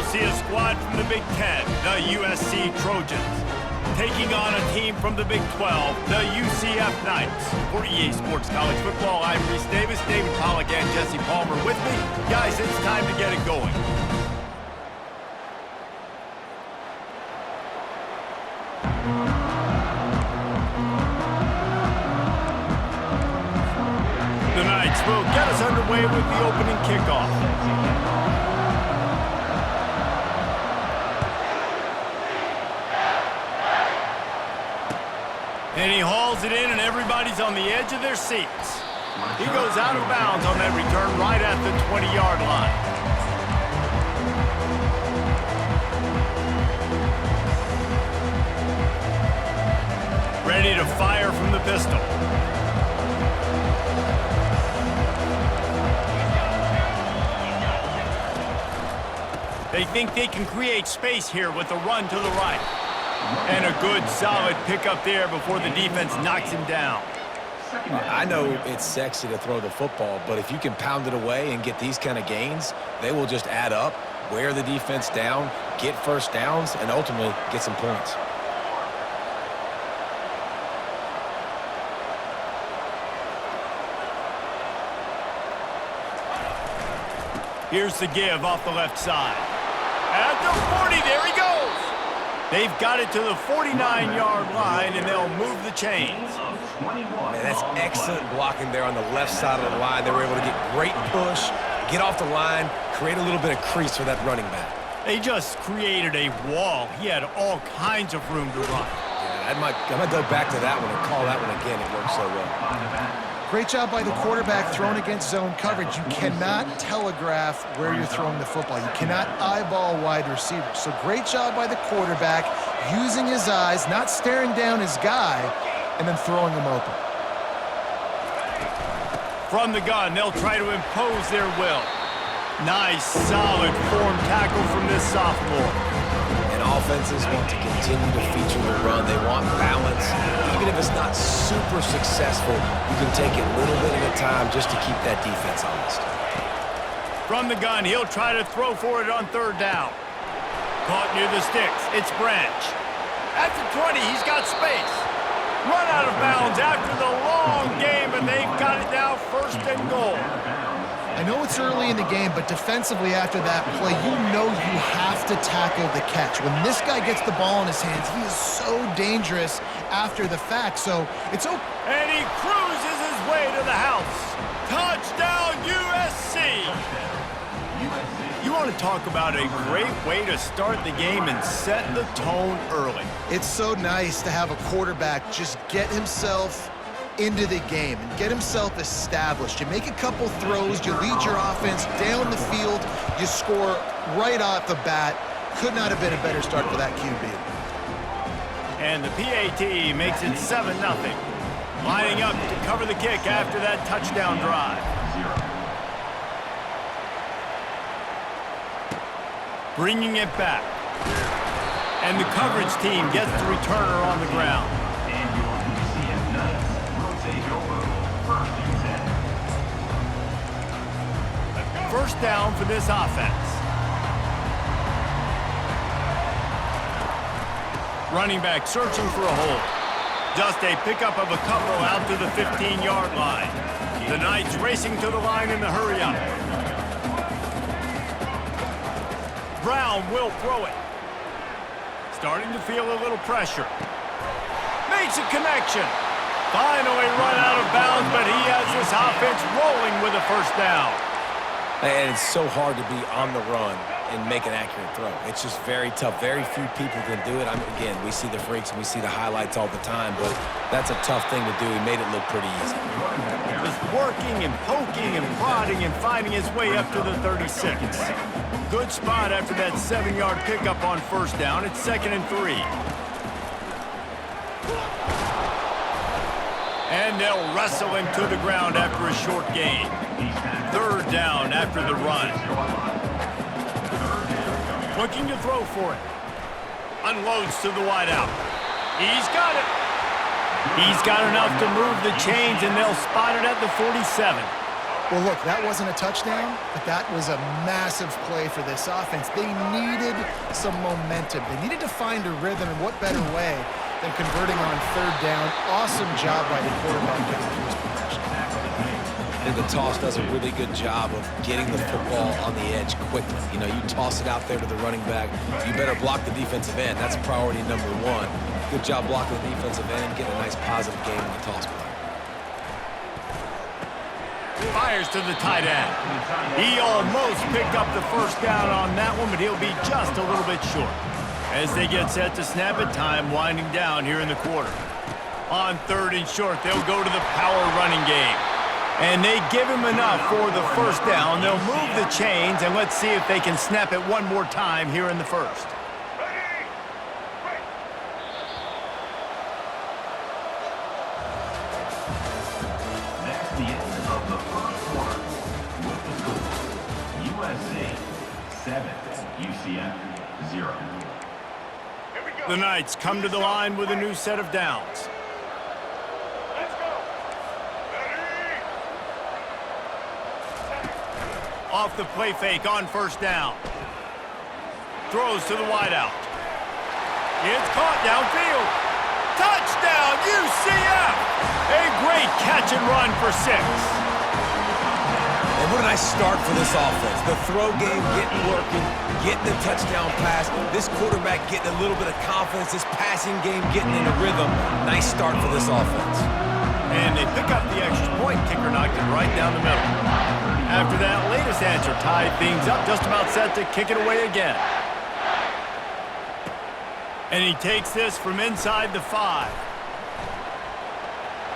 see a squad from the Big Ten, the USC Trojans, taking on a team from the Big 12, the UCF Knights. For EA Sports College Football, I'm Reese Davis, David Pollack, and Jesse Palmer with me. Guys, it's time to get it going. The Knights will get us underway with the opening kickoff. And he hauls it in, and everybody's on the edge of their seats. He goes out of bounds on that return right at the 20-yard line. Ready to fire from the pistol. They think they can create space here with a run to the right. And a good, solid pickup there before the defense knocks him down. I know it's sexy to throw the football, but if you can pound it away and get these kind of gains, they will just add up, wear the defense down, get first downs, and ultimately get some points. Here's the give off the left side. At the 40, there he goes. They've got it to the 49-yard line, and they'll move the chains. Man, that's excellent blocking there on the left side of the line. They were able to get great push, get off the line, create a little bit of crease for that running back. They just created a wall. He had all kinds of room to run. Yeah, I might go back to that one and call that one again. It worked so well. Great job by the quarterback thrown against zone coverage. You cannot telegraph where you're throwing the football. You cannot eyeball wide receivers. So great job by the quarterback using his eyes, not staring down his guy, and then throwing him open. From the gun, they'll try to impose their will. Nice, solid form tackle from this sophomore. And offenses want to continue to feature the run. They want balance. Even if it's not super successful, you can take it little bit at a time just to keep that defense honest. From the gun, he'll try to throw for it on third down. Caught near the sticks. It's Branch. At the 20, he's got space. Run out of bounds after the long game, and they've got it now first and goal. I know it's early in the game, but defensively after that play, you know you have to tackle the catch. When this guy gets the ball in his hands, he is so dangerous after the fact, so it's okay. And he cruises his way to the house. Touchdown, USC! You want to talk about a great way to start the game and set the tone early. It's so nice to have a quarterback just get himself into the game and get himself established. You make a couple throws, you lead your offense down the field, you score right off the bat. Could not have been a better start for that QB. And the PAT makes it 7-0. Lining up to cover the kick after that touchdown drive. Bringing it back. And the coverage team gets the returner on the ground. First down for this offense. Running back searching for a hole. Just a pickup of a couple out to the 15-yard line. The Knights racing to the line in the hurry-up. Brown will throw it. Starting to feel a little pressure. Makes a connection. Finally run out of bounds, but he has this offense rolling with a first down. And it's so hard to be on the run and make an accurate throw. It's just very tough. Very few people can do it. Again, we see the freaks and we see the highlights all the time, but that's a tough thing to do. He made it look pretty easy. Just working and poking and prodding and finding his way up to the 36. Good spot after that 7-yard pickup on first down. It's 2nd and 3. And they'll wrestle him to the ground after a short gain. 3rd down after the run. Looking to throw for it. Unloads to the wideout. He's got it. He's got enough to move the chains, and they'll spot it at the 47. Well, look, that wasn't a touchdown, but that was a massive play for this offense. They needed some momentum. They needed to find a rhythm, and what better way than converting on third down. Awesome job by the quarterback getting through his progression. And the toss does a really good job of getting the football on the edge quickly. You know, you toss it out there to the running back. You better block the defensive end. That's priority number one. Good job blocking the defensive end, getting a nice positive game in the toss play. Fires to the tight end. He almost picked up the first down on that one, but he'll be just a little bit short. As they get set to snap it, time winding down here in the quarter. On third and short, they'll go to the power running game. And they give him enough for the first down. They'll move the chains, and let's see if they can snap it one more time here in the first. That's the end of the first quarter. With the score, USC 7, UCF 0. The Knights come to the line with a new set of downs. Off the play fake on first down. Throws to the wideout. It's caught downfield. Touchdown, UCF! A great catch and run for 6. And what a nice start for this offense. The throw game getting working, getting the touchdown pass. This quarterback getting a little bit of confidence. This passing game getting in a rhythm. Nice start for this offense. And they pick up the extra point. Kicker knocked it right down the middle. After that latest answer tied things up, just about set to kick it away again. And he takes this from inside the 5.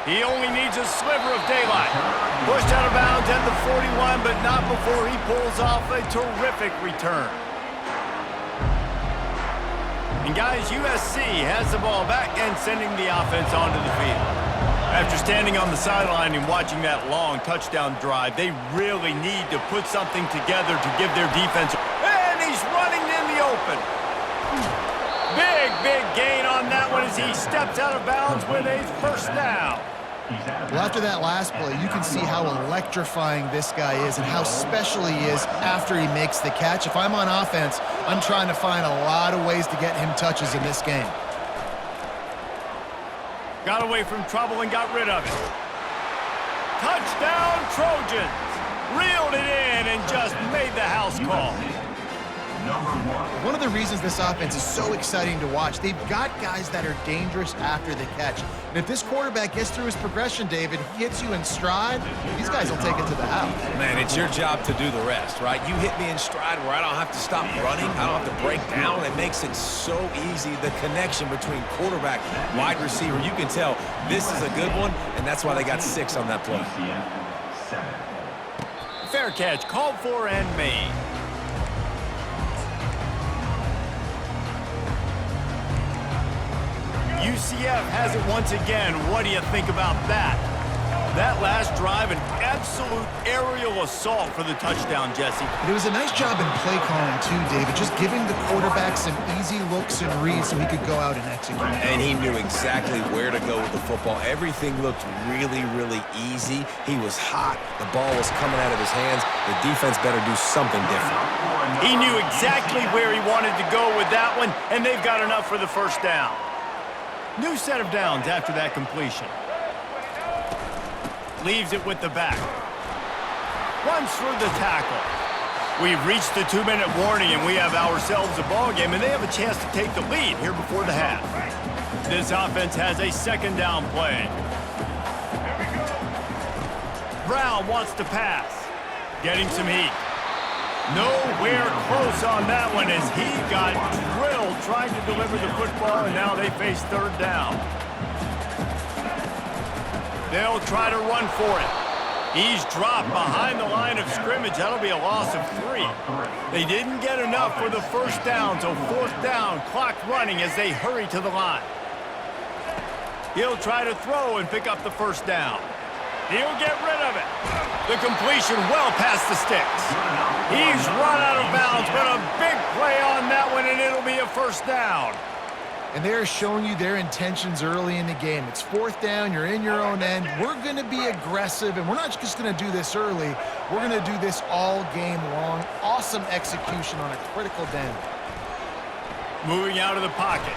He only needs a sliver of daylight. Pushed out of bounds at the 41, but not before he pulls off a terrific return. And guys, USC has the ball back and sending the offense onto the field. After standing on the sideline and watching that long touchdown drive, they really need to put something together to give their defense. And he's running in the open. Big gain on that one as he steps out of bounds with a first down. Well, after that last play, you can see how electrifying this guy is and how special he is after he makes the catch. If I'm on offense, I'm trying to find a lot of ways to get him touches in this game. Got away from trouble and got rid of it. Touchdown, Trojans. Reeled it in and just made the house call. One of the reasons this offense is so exciting to watch, they've got guys that are dangerous after the catch. And if this quarterback gets through his progression, David, he hits you in stride, these guys will take it to the house. Man, it's your job to do the rest, right? You hit me in stride where I don't have to stop running. I don't have to break down. It makes it so easy. The connection between quarterback, wide receiver, you can tell this is a good one, and that's why they got 6 on that play. Fair catch, called for and made. UCF has it once again. What do you think about that? That last drive, an absolute aerial assault for the touchdown, Jesse. But it was a nice job in play calling too, David, just giving the quarterback some easy looks and reads so he could go out and execute. And he knew exactly where to go with the football. Everything looked really easy. He was hot. The ball was coming out of his hands. The defense better do something different. He knew exactly where he wanted to go with that one, and they've got enough for the first down. New set of downs after that completion. Leaves it with the back. Runs through the tackle. We've reached the 2-minute warning, and we have ourselves a ball game, and they have a chance to take the lead here before the half. This offense has a second down play. Brown wants to pass. Getting some heat. Nowhere close on that one as he got drilled trying to deliver the football, and now they face third down. They'll try to run for it. He's dropped behind the line of scrimmage. That'll be a loss of 3. They didn't get enough for the first down, so fourth down, clock running as they hurry to the line. He'll try to throw and pick up the first down. He'll get rid of it. The completion well past the sticks. He's run out of bounds, but a big play on that one, and it'll be a first down. And they're showing you their intentions early in the game. It's 4th down, you're in your own end. We're going to be aggressive, and we're not just going to do this early. We're going to do this all game long. Awesome execution on a critical down. Moving out of the pocket.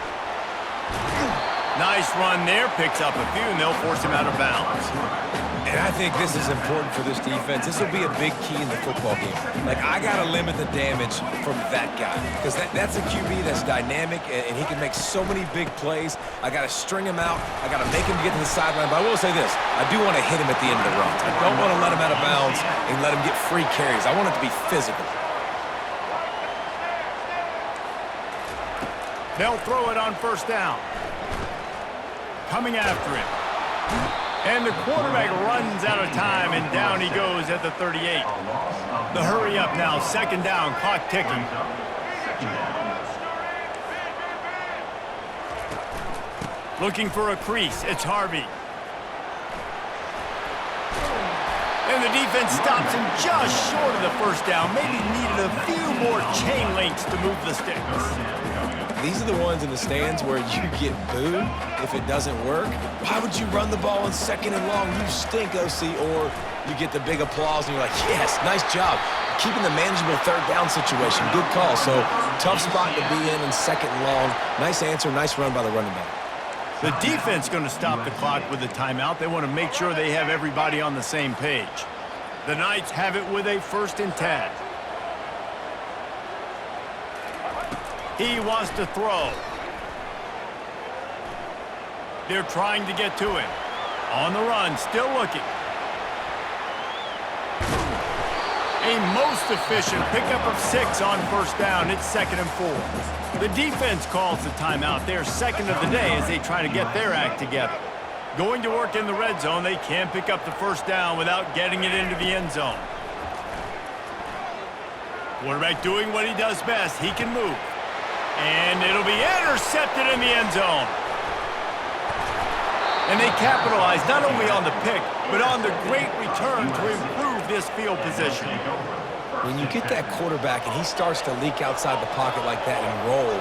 Nice run there, picks up a few, and they'll force him out of bounds. And I think this is important for this defense. This will be a big key in the football game. Like, I got to limit the damage from that guy because that's a QB that's dynamic, and he can make so many big plays. I got to string him out. I got to make him get to the sideline. But I will say this. I do want to hit him at the end of the run. I don't want to let him out of bounds and let him get free carries. I want it to be physical. They'll throw it on 1st down. Coming after him. And the quarterback runs out of time, and down he goes at the 38. The hurry up now, 2nd down, clock ticking. Looking for a crease, it's Harvey. And the defense stops him just short of the 1st down. Maybe needed a few more chain links to move the sticks. These are the ones in the stands where you get booed if it doesn't work. Why would you run the ball on 2nd and long? You stink, OC. Or you get the big applause and you're like, yes, nice job. Keeping the manageable 3rd down situation. Good call. So tough spot to be in 2nd and long. Nice answer, nice run by the running back. The defense going to stop the clock with a timeout. They want to make sure they have everybody on the same page. The Knights have it with a 1st and 10. He wants to throw. They're trying to get to him. On the run, still looking. A most efficient pickup of 6 on 1st down. It's 2nd and 4. The defense calls the timeout. They're 2nd of the day as they try to get their act together. Going to work in the red zone. They can pick up the 1st down without getting it into the end zone. Quarterback doing what he does best. He can move. And it'll be intercepted in the end zone. And they capitalize not only on the pick, but on the great return to improve this field position. When you get that quarterback and he starts to leak outside the pocket like that and roll,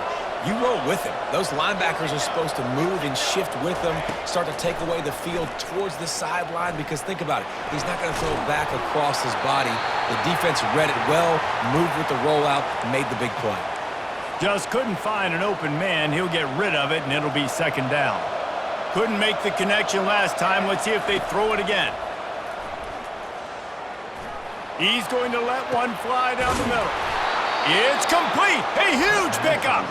you roll with him. Those linebackers are supposed to move and shift with them, start to take away the field towards the sideline because think about it. He's not going to throw it back across his body. The defense read it well, moved with the rollout, made the big play. Just couldn't find an open man. He'll get rid of it, and it'll be 2nd down. Couldn't make the connection last time. Let's see if they throw it again. He's going to let one fly down the middle. It's complete. A huge pickup.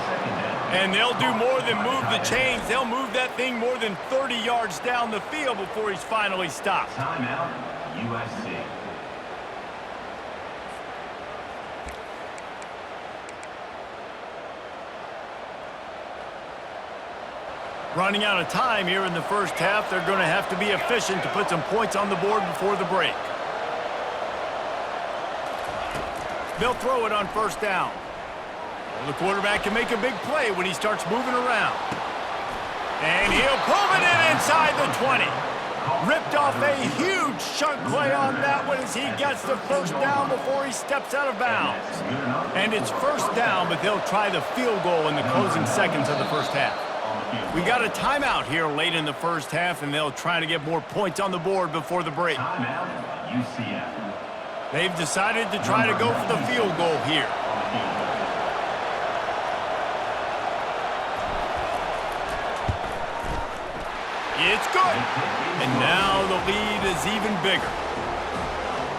And they'll do more than move the chains. They'll move that thing more than 30 yards down the field before he's finally stopped. Timeout, USC. Running out of time here in the 1st half. They're going to have to be efficient to put some points on the board before the break. They'll throw it on 1st down. Well, the quarterback can make a big play when he starts moving around. And he'll pull it in inside the 20. Ripped off a huge chunk play on that one as he gets the 1st down before he steps out of bounds. And it's 1st down, but they'll try the field goal in the closing seconds of the 1st half. We got a timeout here late in the 1st half, and they'll try to get more points on the board before the break. Timeout, UCF. They've decided to try to go for the field goal here. It's good. And now the lead is even bigger.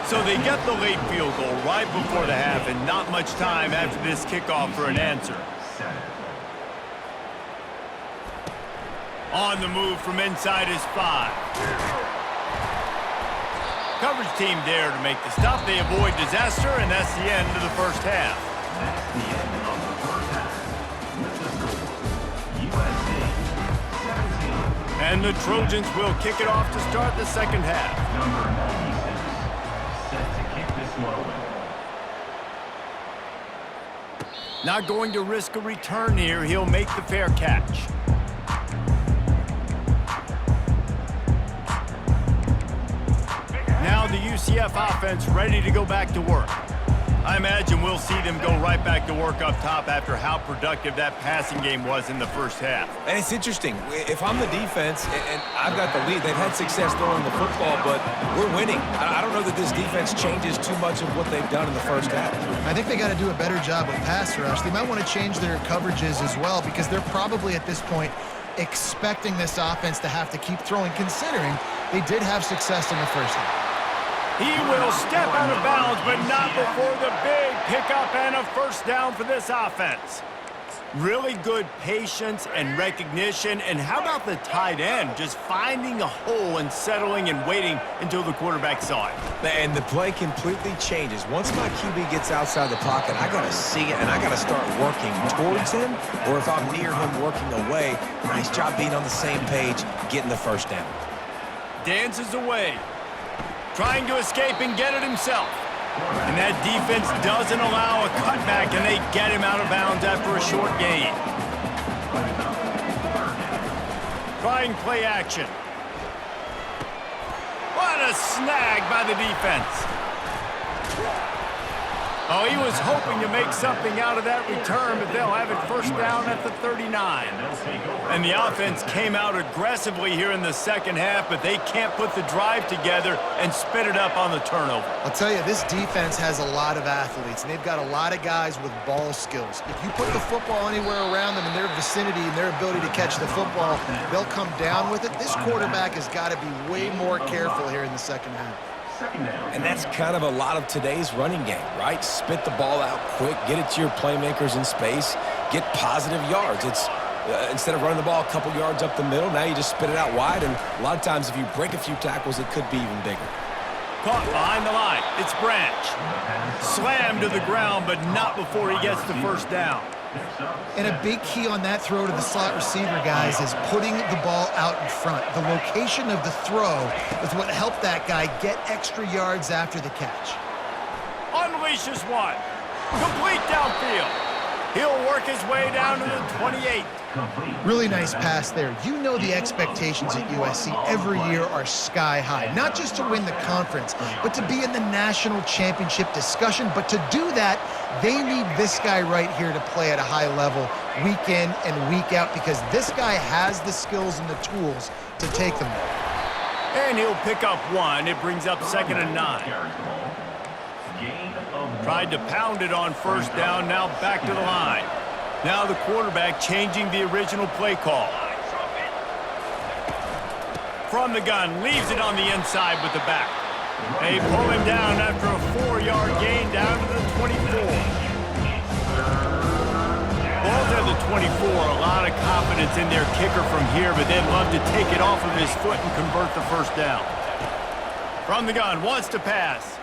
So they get the late field goal right before the half, and not much time after this kickoff for an answer. On the move from inside his 5. Coverage team there to make the stop. They avoid disaster, and that's the end of the 1st half. That's the end of the 1st half. With the score, USC 17. And the Trojans will kick it off to start the 2nd half. Number 96, set to kick this one away. Not going to risk a return here. He'll make the fair catch. Now the UCF offense ready to go back to work. I imagine we'll see them go right back to work up top after how productive that passing game was in the first half. And it's interesting. If I'm the defense and I've got the lead, they've had success throwing the football, but we're winning. I don't know that this defense changes too much of what they've done in the first half. I think they got to do a better job with pass rush. They might want to change their coverages as well because they're probably at this point expecting this offense to have to keep throwing, considering they did have success in the first half. He will step out of bounds, but not before the big pickup and a first down for this offense. Really good patience and recognition. And how about the tight end just finding a hole and settling and waiting until the quarterback saw it? And the play completely changes. Once my QB gets outside the pocket, I got to see it, and I got to start working towards him, or if I'm near him working away, nice job being on the same page, getting the first down. Dances away, trying to escape and get it himself. And that defense doesn't allow a cutback, and they get him out of bounds after a short gain. Trying play action. What a snag by the defense. Oh, he was hoping to make something out of that return, but they'll have it first down at the 39. And the offense came out aggressively here in the second half, but they can't put the drive together and spit it up on the turnover. I'll tell you, this defense has a lot of athletes, and they've got a lot of guys with ball skills. If you put the football anywhere around them in their vicinity and their ability to catch the football, they'll come down with it. This quarterback has got to be way more careful here in the second half. And that's kind of a lot of today's running game, right? Spit the ball out quick, get it to your playmakers in space, get positive yards. It's instead of running the ball a couple yards up the middle, now you just spit it out wide, and a lot of times if you break a few tackles, it could be even bigger. Caught behind the line. It's Branch. Slammed to the ground, but not before he gets the first down. And a big key on that throw to the slot receiver, guys, is putting the ball out in front. The location of the throw is what helped that guy get extra yards after the catch. Unleashes one. Complete downfield. He'll work his way down to the 28. Really nice pass there. You know the expectations at USC every year are sky high. Not just to win the conference, but to be in the national championship discussion. But to do that, they need this guy right here to play at a high level week in and week out, because this guy has the skills and the tools to take them there. And he'll pick up one. It brings up 2nd and 9. Tried to pound it on first down, now back to the line. Now the quarterback changing the original play call. From the gun, leaves it on the inside with the back. They pull him down after a 4-yard gain down to the 24. Ball's at the 24, a lot of confidence in their kicker from here, but they'd love to take it off of his foot and convert the first down. From the gun, wants to pass.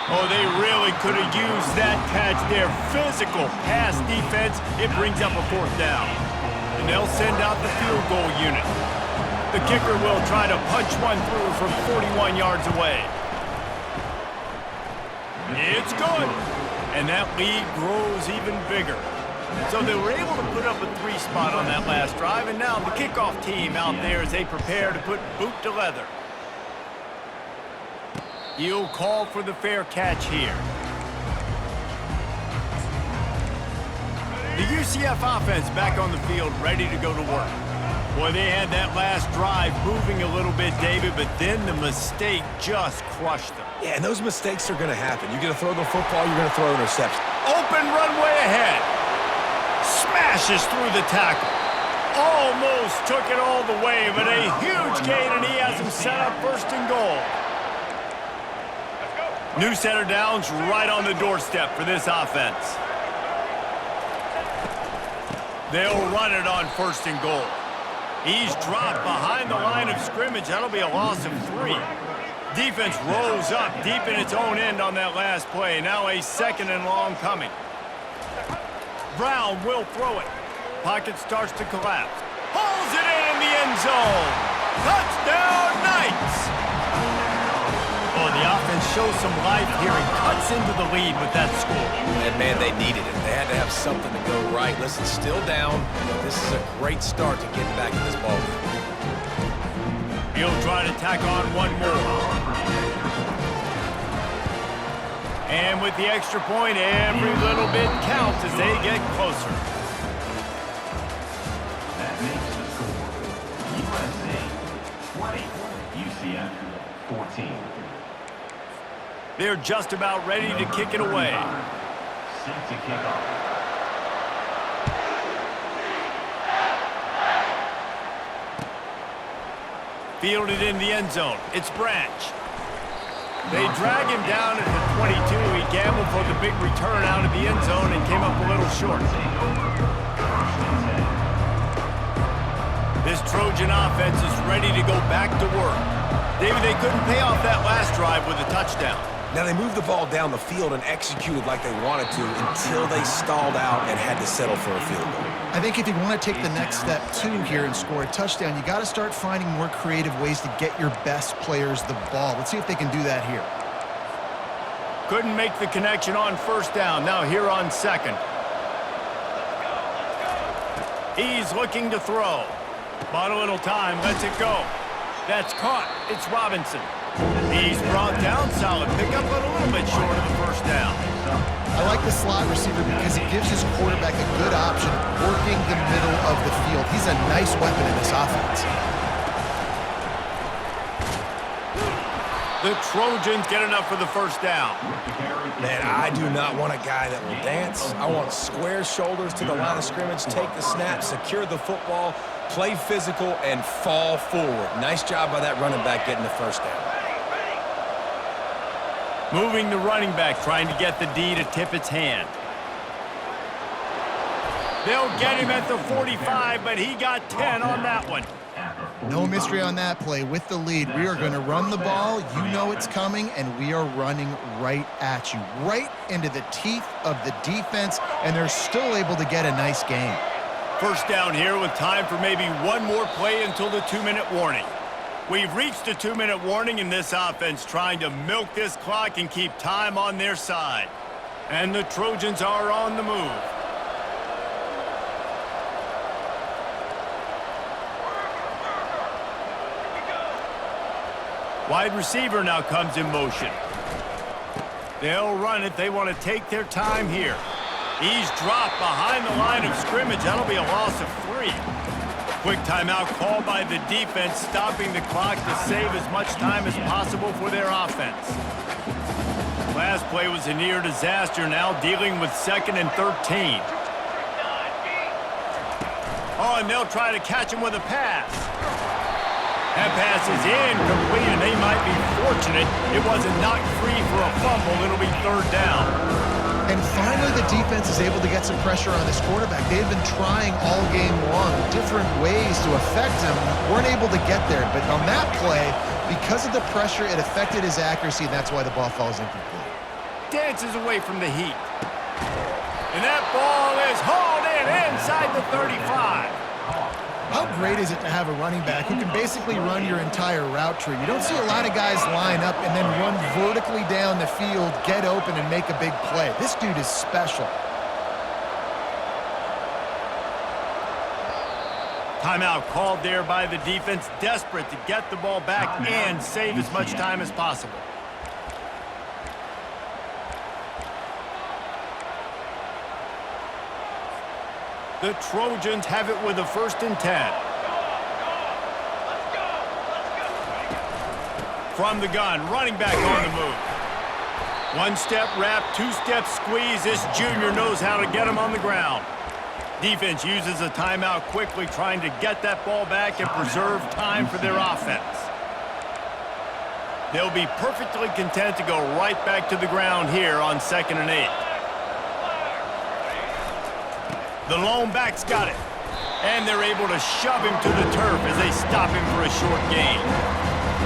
Oh, they really could have used that catch there. Physical pass defense. It brings up a 4th down. And they'll send out the field goal unit. The kicker will try to punch one through from 41 yards away. It's good. And that lead grows even bigger. So they were able to put up a 3 spot on that last drive, and now the kickoff team out there as they prepare to put boot to leather. He'll call for the fair catch here. The UCF offense back on the field, ready to go to work. Boy, they had that last drive moving a little bit, David, but then the mistake just crushed them. Yeah, and those mistakes are going to happen. You're going to throw the football, you're going to throw an interception. Open runway ahead. Smashes through the tackle. Almost took it all the way, but a huge gain, and he has him set up 1st and goal. New set of downs right on the doorstep for this offense. They'll run it on 1st and goal. He's dropped behind the line of scrimmage. That'll be a loss of 3. Defense rose up deep in its own end on that last play. Now a 2nd and long coming. Brown will throw it. Pocket starts to collapse. Pulls it in the end zone. Touchdown, Knights! Oh, the offense shows some life here and cuts into the lead with that score. And, man, they needed it. They had to have something to go right. Listen, still down, but this is a great start to getting back in this ballgame. He'll try to tack on one more. And with the extra point, every little bit counts as they get closer. That makes the score USC 20, UCF 14. They're just about ready to kick it away. Set to kick off. Fielded in the end zone. It's Branch. They drag him down at the 22. He gambled for the big return out of the end zone and came up a little short. This Trojan offense is ready to go back to work. David, they couldn't pay off that last drive with a touchdown. Now, they moved the ball down the field and executed like they wanted to until they stalled out and had to settle for a field goal. I think if you want to take the next step, too, here and score a touchdown, you got to start finding more creative ways to get your best players the ball. Let's see if they can do that here. Couldn't make the connection on first down. Now here on second. He's looking to throw. Bought a little time, lets it go. That's caught. It's Robinson. He's brought down. Solid pickup, but a little bit short of the first down. I like the slot receiver because it gives his quarterback a good option working the middle of the field. He's a nice weapon in this offense. The Trojans get enough for the first down. Man, I do not want a guy that will dance. I want square shoulders to the line of scrimmage, take the snap, secure the football, play physical, and fall forward. Nice job by that running back getting the first down. Moving the running back, trying to get the D to tip its hand. They'll get him at the 45, but he got 10 on that one. No mystery on that play. With the lead, we are going to run the ball. You know it's coming, and we are running right at you, right into the teeth of the defense, and they're still able to get a nice game. First down here with time for maybe one more play until the 2-minute warning. We've reached the 2-minute warning in this offense, trying to milk this clock and keep time on their side. And the Trojans are on the move. Wide receiver now comes in motion. They'll run it. They want to take their time here. He's dropped behind the line of scrimmage. That'll be a loss of 3. Quick timeout called by the defense, stopping the clock to save as much time as possible for their offense. Last play was a near disaster, now dealing with 2nd and 13. Oh, and they'll try to catch him with a pass. That pass is incomplete, and they might be fortunate it wasn't knocked free for a fumble. It'll be 3rd down. And finally, the defense is able to get some pressure on this quarterback. They had been trying all game long, different ways to affect him. Weren't able to get there, but on that play, because of the pressure, it affected his accuracy, and that's why the ball falls incomplete. Dances away from the heat. And that ball is hauled in inside the 35. How great is it to have a running back who can basically run your entire route tree? You don't see a lot of guys line up and then run vertically down the field, get open, and make a big play. This dude is special. Timeout called there by the defense, desperate to get the ball back and save as much time as possible. The Trojans have it with a 1st and 10. From the gun, running back on the move. 1-step wrap, 2-step squeeze. This junior knows how to get him on the ground. Defense uses a timeout quickly, trying to get that ball back and preserve time for their offense. They'll be perfectly content to go right back to the ground here on 2nd and 8. The lone back's got it. And they're able to shove him to the turf as they stop him for a short gain.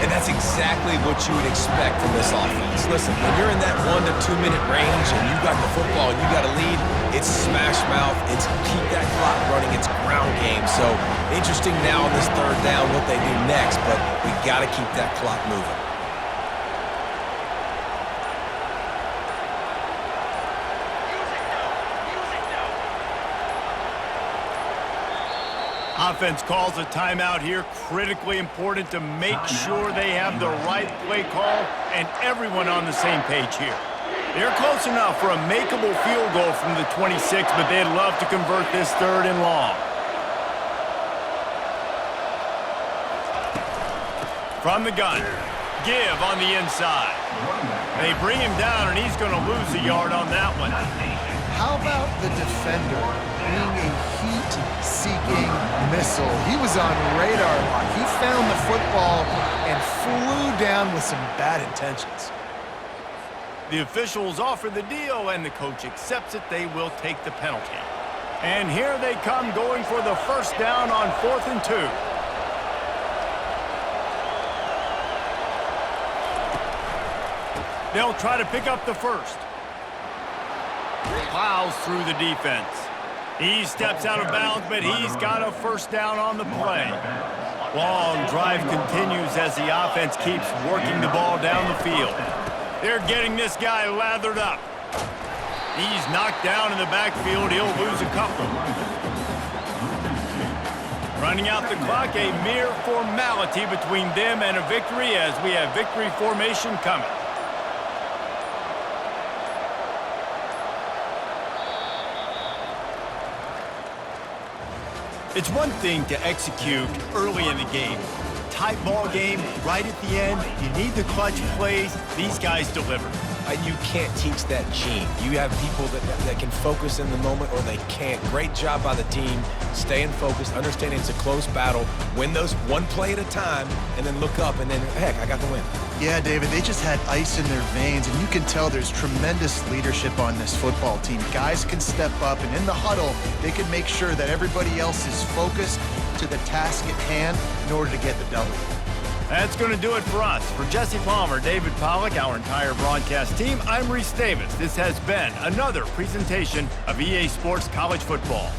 And that's exactly what you would expect from this offense. Listen, when you're in that 1 to 2 minute range and you got the football and you got a lead, it's smash mouth, it's keep that clock running, it's ground game. So interesting now on this 3rd down what they do next, but we got to keep that clock moving. Offense calls a timeout here. Critically important to make sure they have the right play call and everyone on the same page here. They're close enough for a makeable field goal from the 26, but they'd love to convert this 3rd and long. From the gun, give on the inside. They bring him down, and he's going to lose a yard on that one. How about the defender being a heat-seeking missile? He was on radar lock. He found the football and flew down with some bad intentions. The officials offer the deal, and the coach accepts it. They will take the penalty. And here they come, going for the 1st down on 4th and 2. They'll try to pick up the 1st. Plows through the defense. He steps out of bounds, but he's got a 1st down on the play. Long drive continues as the offense keeps working the ball down the field. They're getting this guy lathered up. He's knocked down in the backfield. He'll lose a couple. Running out the clock, a mere formality between them and a victory as we have victory formation coming. It's one thing to execute early in the game. Tight ball game, right at the end. You need the clutch plays. These guys deliver. You can't teach that gene. You have people that can focus in the moment or they can't. Great job by the team, staying focused, understanding it's a close battle, win those one play at a time, and then look up, and then, heck, I got the win. Yeah, David, they just had ice in their veins, and you can tell there's tremendous leadership on this football team. Guys can step up, and in the huddle, they can make sure that everybody else is focused to the task at hand in order to get the W. That's going to do it for us. For Jesse Palmer, David Pollack, our entire broadcast team, I'm Reese Davis. This has been another presentation of EA Sports College Football.